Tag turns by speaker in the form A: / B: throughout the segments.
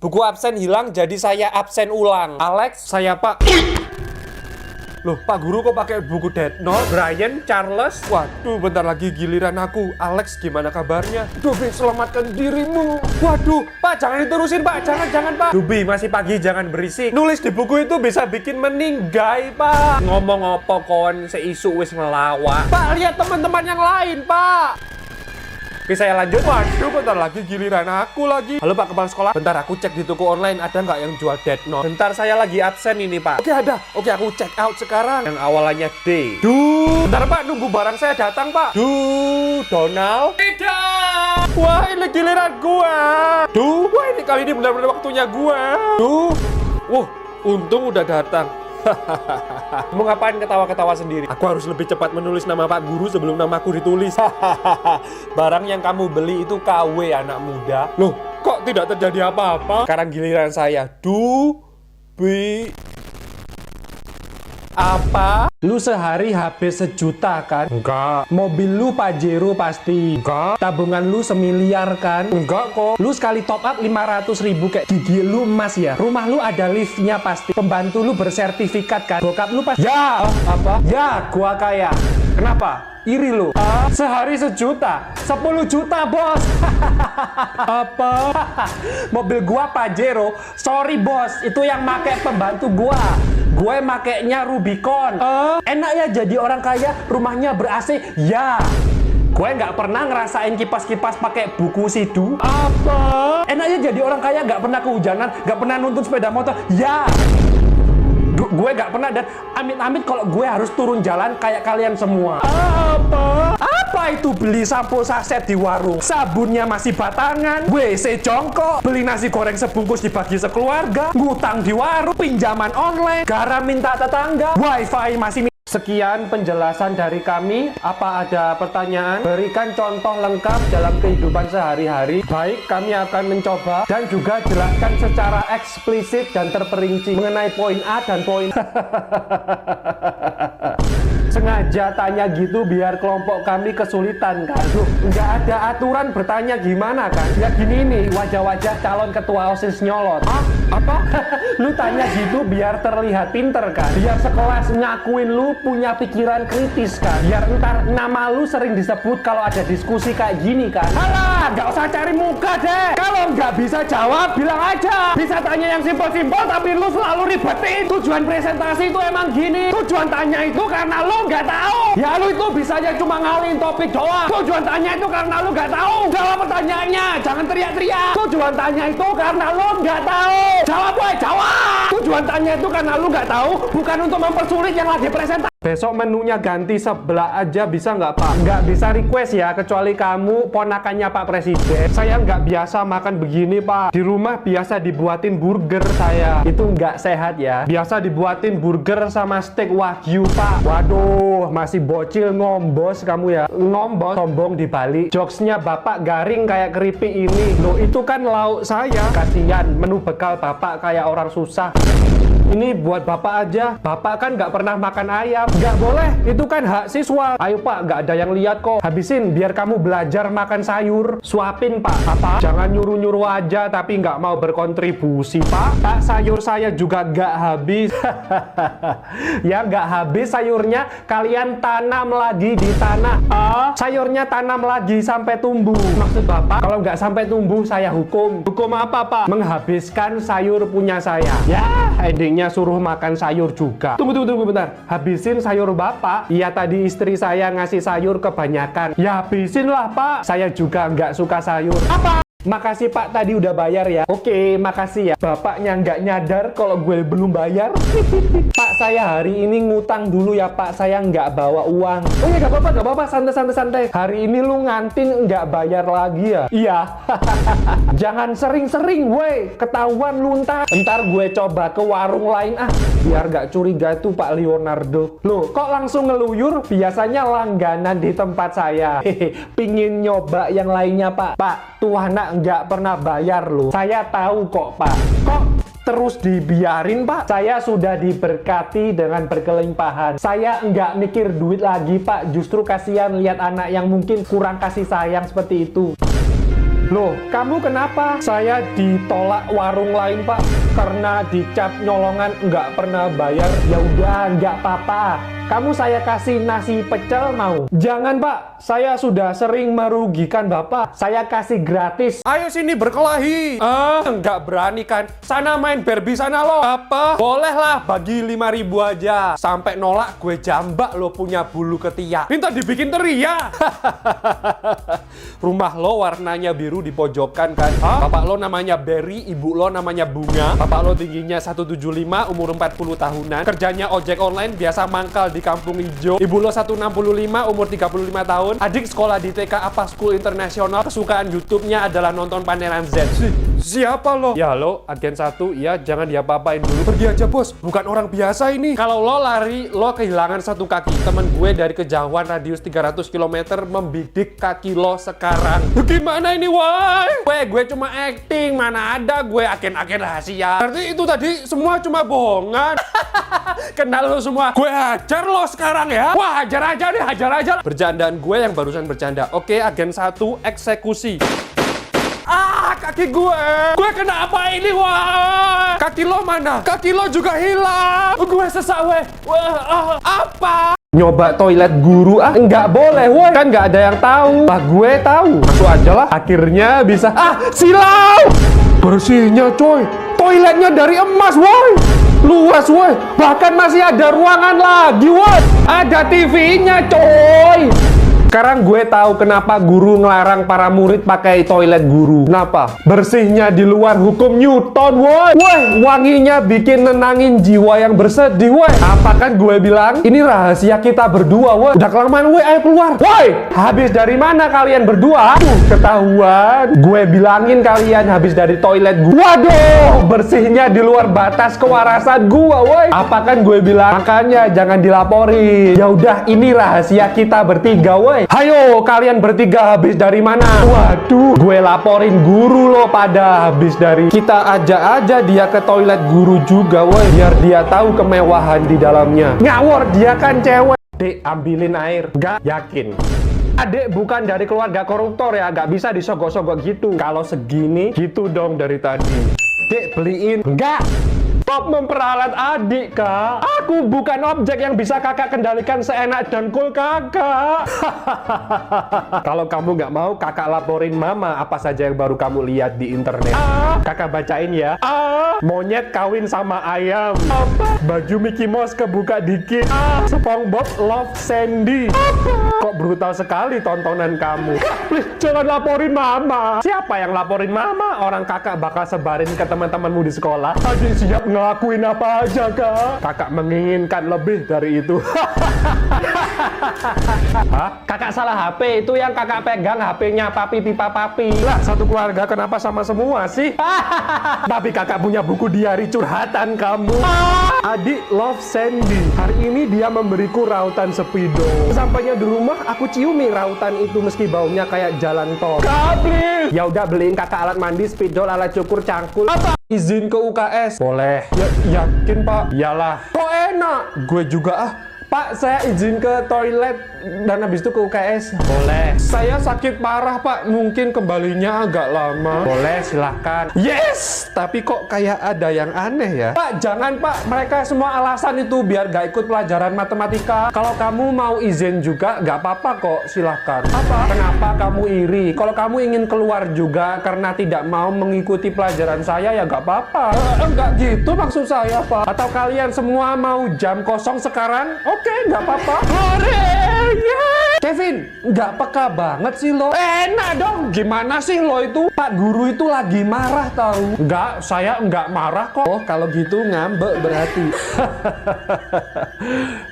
A: Buku absen hilang, jadi saya absen ulang. Alex, saya Pak. Loh, Pak Guru kok pakai buku Death Note? Brian, Charles? Waduh, bentar lagi giliran aku. Alex, gimana kabarnya? Dubi, selamatkan dirimu. Waduh, Pak, jangan diterusin, Pak. Jangan, Pak. Dubi, masih pagi, jangan berisik. Nulis di buku itu bisa bikin meninggai, Pak. Ngomong apa kon, seisu wis ngelawak. Pak, lihat teman-teman yang lain, Pak. Oke, saya lanjut. Waduh, bentar lagi giliran aku lagi. Halo Pak Kepala Sekolah. Bentar aku cek di toko online ada nggak yang jual Death Note. Bentar, saya lagi absen ini Pak. Oke, ada. Oke, aku check out sekarang. Yang awalannya D. Bentar Pak, nunggu barang saya datang Pak. Donald. Tidak. Wah, ini giliran gua. Wah, ini kali ini benar-benar waktunya gua. Wah, untung udah datang. Mau ngapain ketawa-ketawa sendiri? Aku harus lebih cepat menulis nama Pak Guru sebelum namaku ditulis. Barang yang kamu beli itu KW anak muda. Loh, kok tidak terjadi apa-apa? Sekarang giliran saya. Apa? Lu sehari habis 1 juta kan? Enggak. Mobil lu Pajero pasti? Enggak. Tabungan lu 1 miliar kan? Enggak kok. Lu sekali top up 500.000 kayak gigi lu emas ya? Rumah lu ada liftnya pasti. Pembantu lu bersertifikat kan? Bokap lu pasti? Ya! Apa? Ya, gua kaya. Kenapa? Iri lu? Sehari 1 juta? 10 juta bos. Apa? Mobil gua Pajero. Sorry bos, itu yang make pembantu gua. Gue makainya Rubicon. Enak ya jadi orang kaya, rumahnya ber-AC. Ya. Gue nggak pernah ngerasain kipas-kipas pakai buku sidu. Apa? Enak ya jadi orang kaya, nggak pernah kehujanan, nggak pernah nuntun sepeda motor. Ya. Gue nggak pernah, dan amit-amit kalau gue harus turun jalan kayak kalian semua. Apa itu beli sampo saset di warung, sabunnya masih batangan, WC jongkok, beli nasi goreng sebungkus dibagi sekeluarga, ngutang di warung, pinjaman online, garam minta tetangga, wifi masih. Sekian penjelasan dari kami. Apa ada pertanyaan? Berikan contoh lengkap dalam kehidupan sehari-hari. Baik, kami akan mencoba dan juga jelaskan secara eksplisit dan terperinci mengenai poin A dan poin sengaja tanya gitu biar kelompok kami kesulitan kan. Loh, nggak ada aturan bertanya gimana kan? Ya gini nih, wajah-wajah calon ketua OSIS nyolot. Apa? Lu tanya gitu biar terlihat pinter kan? Biar sekelas ngakuin lu punya pikiran kritis kan? Biar ntar nama lu sering disebut kalau ada diskusi kayak gini kan? Alah, nggak usah cari muka deh. Kalau nggak bisa jawab, bilang aja. Bisa tanya yang simpel-simpel tapi lu selalu ribetin. Tujuan presentasi itu emang gini. Tujuan tanya itu karena lu nggak tahu. Ya lu itu bisanya cuma ngalihin topik doang. Tujuan tanya itu karena lu nggak tahu. Jawab pertanyaannya, jangan teriak-teriak. Tujuan tanya itu karena lu nggak tahu. Jawab woy, jawab. Tujuan tanya itu karena lu nggak tahu, bukan untuk mempersulit yang lagi presentasi. Besok menunya ganti sebelah aja bisa nggak Pak? Nggak bisa request ya, kecuali kamu ponakannya Pak Presiden. Saya nggak biasa makan begini Pak. Di rumah biasa dibuatin burger saya. Itu nggak sehat ya. Biasa dibuatin burger sama steak wagyu Pak. Waduh, masih bocil ngombos kamu ya. Ngombos, sombong dibalik. Jokesnya Bapak garing kayak keripik ini. Loh, itu kan lauk saya. Kasihan, menu bekal Bapak kayak orang susah. Ini buat Bapak aja. Bapak kan nggak pernah makan ayam. Nggak boleh, itu kan hak siswa. Ayo Pak, nggak ada yang lihat kok. Habisin biar kamu belajar makan sayur. Suapin Pak. Apa? Jangan nyuruh-nyuruh aja tapi nggak mau berkontribusi Pak. Pak, sayur saya juga nggak habis. Ya nggak habis sayurnya, kalian tanam lagi di tanah. Sayurnya tanam lagi sampai tumbuh. Maksud Bapak, kalau nggak sampai tumbuh saya hukum. Hukum apa Pak? Menghabiskan sayur punya saya. Ya, endingnya suruh makan sayur juga. Tunggu bentar. Habisin sayur Bapak. Iya, tadi istri saya ngasih sayur kebanyakan. Ya habisin lah Pak. Saya juga nggak suka sayur. Apa? Makasih Pak, tadi udah bayar ya. Oke, makasih ya. Bapaknya nggak nyadar kalau gue belum bayar. Pak, saya hari ini ngutang dulu ya Pak. Saya nggak bawa uang. Oh ya, nggak apa-apa. Santai. Hari ini lu ngantin nggak bayar lagi ya? Iya. Jangan sering-sering, woi. Ketahuan lu ntar gue coba ke warung lain biar nggak curiga tuh Pak Leonardo. Loh, kok langsung ngeluyur? Biasanya langganan di tempat saya. Pingin nyoba yang lainnya Pak. Pak, tuh anak nggak pernah bayar loh. Saya tahu kok Pak. Kok terus dibiarin Pak? Saya sudah diberkati dengan berkelimpahan. Saya nggak mikir duit lagi Pak. Justru kasihan lihat anak yang mungkin kurang kasih sayang seperti itu. Loh, kamu kenapa? Saya ditolak warung lain, Pak, karena dicap nyolongan nggak pernah bayar. Ya udah, nggak apa-apa. Kamu saya kasih nasi pecel mau? Jangan, Pak. Saya sudah sering merugikan Bapak. Saya kasih gratis. Ayo sini berkelahi. Nggak berani kan? Sana main Barbie sana lo. Apa? Bolehlah bagi 5.000 aja. Sampai nolak gue jambak lo punya bulu ketiak. Minta dibikin teriak. Rumah lo warnanya biru di pojokan kan? Bapak lo namanya Berry, ibu lo namanya Bunga. Bapak lo tingginya 175, umur 40 tahunan. Kerjanya ojek online, biasa mangkal di Kampung Hijau. Ibu lo 165, umur 35 tahun. Adik sekolah di TK apa School Internasional. Kesukaan YouTube-nya adalah nonton Pangeran Z. Siapa lo? Ya lo, agen 1, ya jangan diapa-apain dulu. Pergi aja bos, bukan orang biasa ini. Kalau lo lari, lo kehilangan satu kaki. Temen gue dari kejauhan radius 300 km membidik kaki lo sekarang. Gimana ini, woi? Gue cuma acting, mana ada gue agen-agen rahasia. Berarti itu tadi semua cuma bohongan. Kenal lo semua. Gue hajar lo sekarang ya. Wah, hajar aja deh, hajar aja. Bercandaan gue yang barusan bercanda. Oke, agen 1 eksekusi. Kaki gue kena apa ini, wah? Kaki lo mana? Kaki lo juga hilang. Gue sesak, weh. Wah, apa? Nyoba toilet guru nggak boleh, woi. Kan nggak ada yang tahu. Lah gue tahu. Masuk aja lah. Akhirnya bisa. Silau. Bersihnya, coy. Toiletnya dari emas, woi. Luas, woi. Bahkan masih ada ruangan lagi, woi. Ada TV-nya, coy. Sekarang gue tahu kenapa guru ngelarang para murid pakai toilet guru. Kenapa? Bersihnya di luar hukum Newton, woi. Woi, wanginya bikin nenangin jiwa yang bersedih, woi. Apa kan gue bilang? Ini rahasia kita berdua, woi. Udah kelamaan, woi, ayo keluar. Woi, habis dari mana kalian berdua? Ketahuan. Gue bilangin kalian habis dari toilet gue. Waduh, bersihnya di luar batas kewarasan gue, woi. Apa kan gue bilang? Makanya jangan dilaporin. Ya udah, ini rahasia kita bertiga, woi. Hayo, kalian bertiga habis dari mana? Waduh, gue laporin guru lo pada habis dari. Kita ajak aja dia ke toilet guru juga, woi. Biar dia tahu kemewahan di dalamnya. Ngawur, dia kan cewek. Dek, ambilin air. Gak yakin. Adik bukan dari keluarga koruptor ya, gak bisa disogok-sogok gitu. Kalau segini, gitu dong dari tadi. Dek, beliin. Enggak. Top memperalat adik, Kak. Aku bukan objek yang bisa kakak kendalikan seenak dan cool kakak. Kalau kamu nggak mau, kakak laporin mama apa saja yang baru kamu lihat di internet. Kakak bacain ya. Monyet kawin sama ayam. Baju Mickey Mouse kebuka dikit. SpongeBob love Sandy. Kok brutal sekali tontonan kamu. Please, jangan laporin mama. Siapa yang laporin mama? Orang kakak bakal sebarin ke teman-temanmu di sekolah. Adik siap ngelakuin apa aja, Kak. Kakak menginginkan lebih dari itu. Hah? Kakak salah HP. Itu yang kakak pegang HP-nya papi pipa papi. Lah, satu keluarga kenapa sama semua sih? Tapi kakak punya buku diari curhatan kamu. Adik love Sandy. Hari ini dia memberiku rautan speedo. Sampainya di rumah aku ciumi rautan itu meski baunya kayak jalan tol. Kak, please. Ya udah, beliin kakak alat mandi, spidol, alat cukur, cangkul. Apa? Izin ke UKS. Boleh. Ya, yakin, Pak? Iyalah. Kok enak? Gue juga Pak, saya izin ke toilet dan habis itu ke UKS. Boleh. Saya sakit parah, Pak. Mungkin kembalinya agak lama. Boleh, silahkan. Yes! Tapi kok kayak ada yang aneh ya? Pak, jangan, Pak. Mereka semua alasan itu biar gak ikut pelajaran matematika. Kalau kamu mau izin juga, gak apa-apa kok. Silahkan. Apa? Kenapa kamu iri? Kalau kamu ingin keluar juga karena tidak mau mengikuti pelajaran saya, ya gak apa-apa. Enggak gitu maksud saya, Pak. Atau kalian semua mau jam kosong sekarang? Oke, nggak apa-apa. Kevin, nggak peka banget sih lo. Enak dong, gimana sih lo itu? Pak guru itu lagi marah tahu. Nggak, saya nggak marah kok. Oh, kalau gitu ngambek berarti.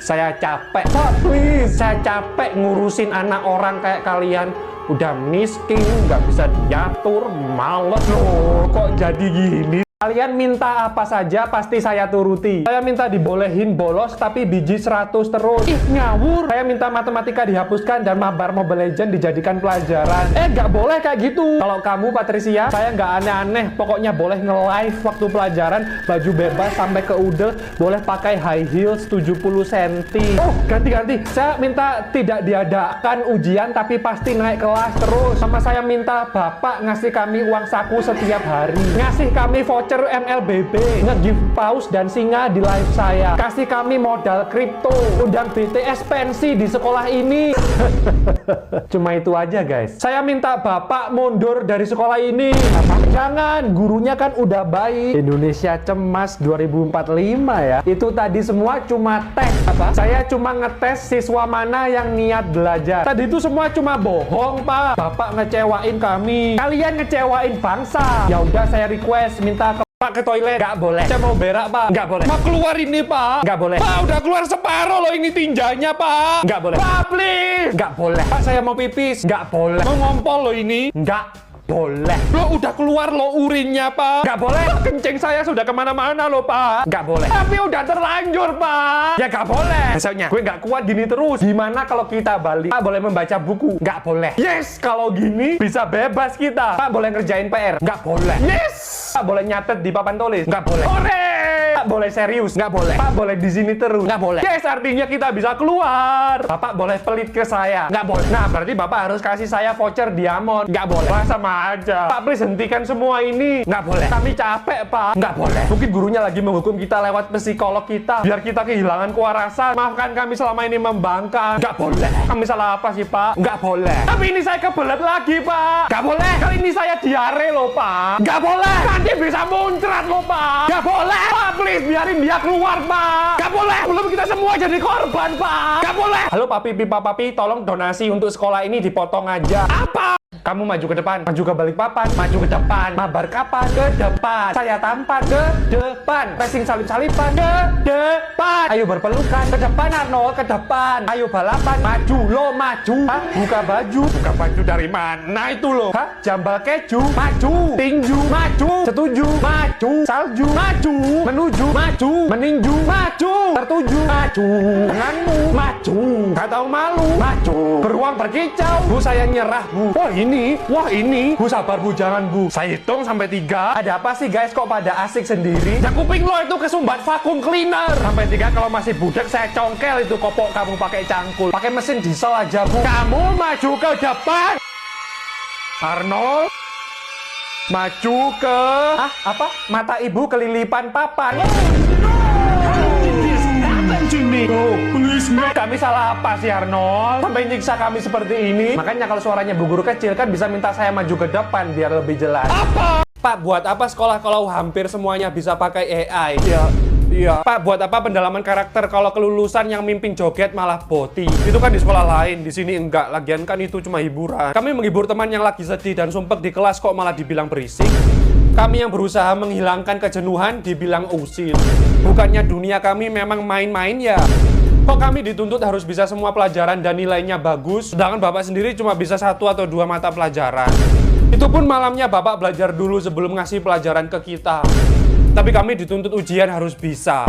A: Saya capek. Pak, please. Saya capek ngurusin anak orang kayak kalian. Udah miskin, nggak bisa diatur, males loh. Kok jadi gini? Kalian minta apa saja pasti saya turuti. Saya minta dibolehin bolos tapi biji 100 terus. Ih, ngawur. Saya minta matematika dihapuskan dan mabar Mobile Legends dijadikan pelajaran. Nggak boleh kayak gitu. Kalau kamu Patricia, saya nggak aneh-aneh. Pokoknya boleh nge-live waktu pelajaran, baju bebas sampai ke udel, boleh pakai high heels 70 cm. Oh, ganti-ganti. Saya minta tidak diadakan ujian tapi pasti naik kelas terus. Sama saya minta Bapak ngasih kami uang saku setiap hari. Ngasih kami voucher MLBB, nge-give paus dan singa di live saya, kasih kami modal kripto, undang BTS pensi di sekolah ini. Cuma itu aja guys. Saya minta Bapak mundur dari sekolah ini. Jangan, gurunya kan udah baik. Indonesia Cemas 2045 ya. Itu tadi semua cuma tes. Saya cuma ngetes siswa mana yang niat belajar. Tadi itu semua cuma bohong, Pak. Bapak ngecewain kami. Kalian ngecewain bangsa. Ya udah, saya request minta Pak ke toilet. Nggak boleh. Saya mau berak, Pak. Nggak boleh. Mau keluar ini, Pak. Nggak boleh. Pak, udah keluar separuh loh ini tinjanya, Pak. Nggak boleh. Pak, please. Nggak boleh. Pak, saya mau pipis. Nggak boleh. Mau ngompol loh ini. Nggak boleh. Lo udah keluar lo urinnya, Pak. Nggak boleh. Kencing saya sudah kemana-mana loh, Pak. Nggak boleh. Tapi udah terlanjur, Pak. Ya nggak boleh. Besoknya, gue nggak kuat gini terus. Gimana kalau kita balik? Pak, boleh membaca buku? Nggak boleh. Yes, kalau gini bisa bebas kita. Pak, boleh ngerjain PR? Nggak boleh. Yes. Pak, boleh nyatet di papan tulis? Nggak boleh. Hore! Pak, boleh serius? Nggak boleh. Pak, boleh di sini terus? Nggak boleh. Yes, artinya kita bisa keluar. Bapak boleh pelit ke saya? Nggak boleh. Nah, berarti Bapak harus kasih saya voucher diamond. Nggak boleh. Wah, sama aja. Pak, please hentikan semua ini. Nggak boleh. Kami capek, Pak. Nggak boleh. Mungkin gurunya lagi menghukum kita lewat psikolog kita, biar kita kehilangan kewarasan. Maafkan kami selama ini membangkang. Nggak boleh. Kami salah apa sih, Pak? Nggak boleh. Tapi ini saya kebelet lagi, Pak. Nggak boleh. Kali ini saya diare loh, Pak. Nggak boleh. Nanti bisa muncrat loh, Pak. Nggak boleh. Pak, please biarin dia keluar, Pak. Nggak boleh. Belum kita semua jadi korban, Pak. Nggak boleh. Halo, Papi, Pipa, Papi, tolong donasi untuk sekolah ini dipotong aja. Apa? Kamu maju ke depan, maju ke balik papan, maju ke depan, mabar kapan? Ke depan. Saya tampan ke depan, racing salip-salipan ke depan. Ayo berpelukan ke depan, Arnold, ke depan. Ayo balapan, maju lo, maju. Hah? Buka baju. Buka baju dari mana itu lo? Hah? Jambal keju, maju. Tinju, maju. Setuju, maju. Salju, maju. Menuju, maju. Meninju, maju. Tertuju, maju. Denganmu, maju. Gak tahu malu, maju. Beruang berkicau, Bu, saya nyerah, Bu. Wah ini, Bu, sabar Bu, jangan Bu. Saya hitung sampai 3. Ada apa sih guys, kok pada asik sendiri? Ya kuping lo itu kesumbat vakum cleaner. Sampai 3 kalau masih budak saya congkel itu kopok kamu pakai cangkul. Pakai mesin diesel aja, Bu. Kamu maju ke depan. Arnold. Maju ke... apa? Mata ibu kelilipan papan. Kami salah apa sih, Arnold? Sampai nyiksa kami seperti ini. Makanya kalau suaranya Bu Guru kecil kan bisa minta saya maju ke depan biar lebih jelas. Apa? Pak, buat apa sekolah kalau hampir semuanya bisa pakai AI? Iya. Pak, buat apa pendalaman karakter kalau kelulusan yang mimpin joget malah boti? Itu kan di sekolah lain, di sini enggak. Lagian kan itu cuma hiburan. Kami menghibur teman yang lagi sedih dan sumpek di kelas kok malah dibilang berisik. Kami yang berusaha menghilangkan kejenuhan dibilang usil. Bukannya dunia kami memang main-main ya? Kok kami dituntut harus bisa semua pelajaran dan nilainya bagus, sedangkan Bapak sendiri cuma bisa 1 atau 2 mata pelajaran. Itu pun malamnya Bapak belajar dulu sebelum ngasih pelajaran ke kita. Tapi kami dituntut ujian harus bisa,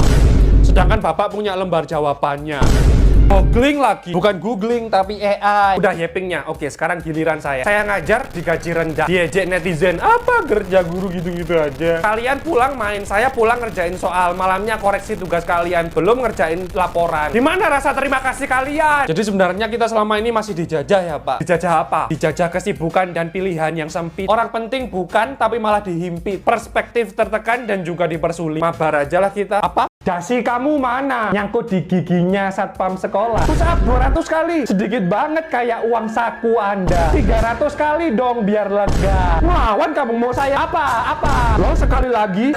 A: sedangkan Bapak punya lembar jawabannya. Googling lagi, bukan googling tapi AI. Udah yepingnya. Oke, sekarang giliran saya. Saya ngajar digaji rendah, diejek netizen. Apa kerja guru gitu-gitu aja. Kalian pulang main, saya pulang ngerjain soal. Malamnya koreksi tugas kalian, belum ngerjain laporan. Gimana rasa terima kasih kalian? Jadi sebenarnya kita selama ini masih dijajah ya, Pak. Dijajah apa? Dijajah kesibukan dan pilihan yang sempit. Orang penting bukan, tapi malah dihimpit. Perspektif tertekan dan juga dipersulit. Mabar aja lah kita. Apa? Dasi kamu mana? Nyangkut di giginya satpam sekolah. Push up 200 kali. Sedikit banget kayak uang saku Anda. 300 kali dong biar lega. Lawan kamu mau saya apa? Apa? Lo sekali lagi?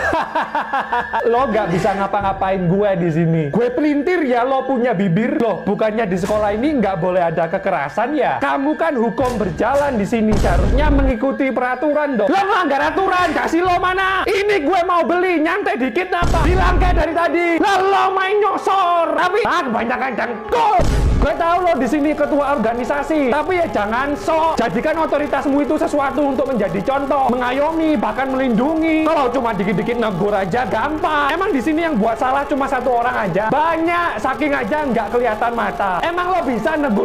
A: Lo gak bisa ngapa-ngapain gue di sini. Gue pelintir ya, lo punya bibir. Loh, bukannya di sekolah ini nggak boleh ada kekerasan ya? Kamu kan hukum berjalan di sini. Seharusnya mengikuti peraturan dong. Lo melanggar aturan. Kasih lo mana? Ini gue mau beli. Nyantai dikit apa? Bilang kayak dari tadi. Lo main nyosor. Tapi kebanyakan dengkul. Gue tahu lo di sini ketua organisasi, tapi ya jangan sok. Jadikan otoritasmu itu sesuatu untuk menjadi contoh, mengayomi, bahkan melindungi. Kalau cuma dikit-dikit negur aja gampang. Emang di sini yang buat salah cuma satu orang aja? Banyak, saking aja nggak kelihatan mata. Emang lo bisa negur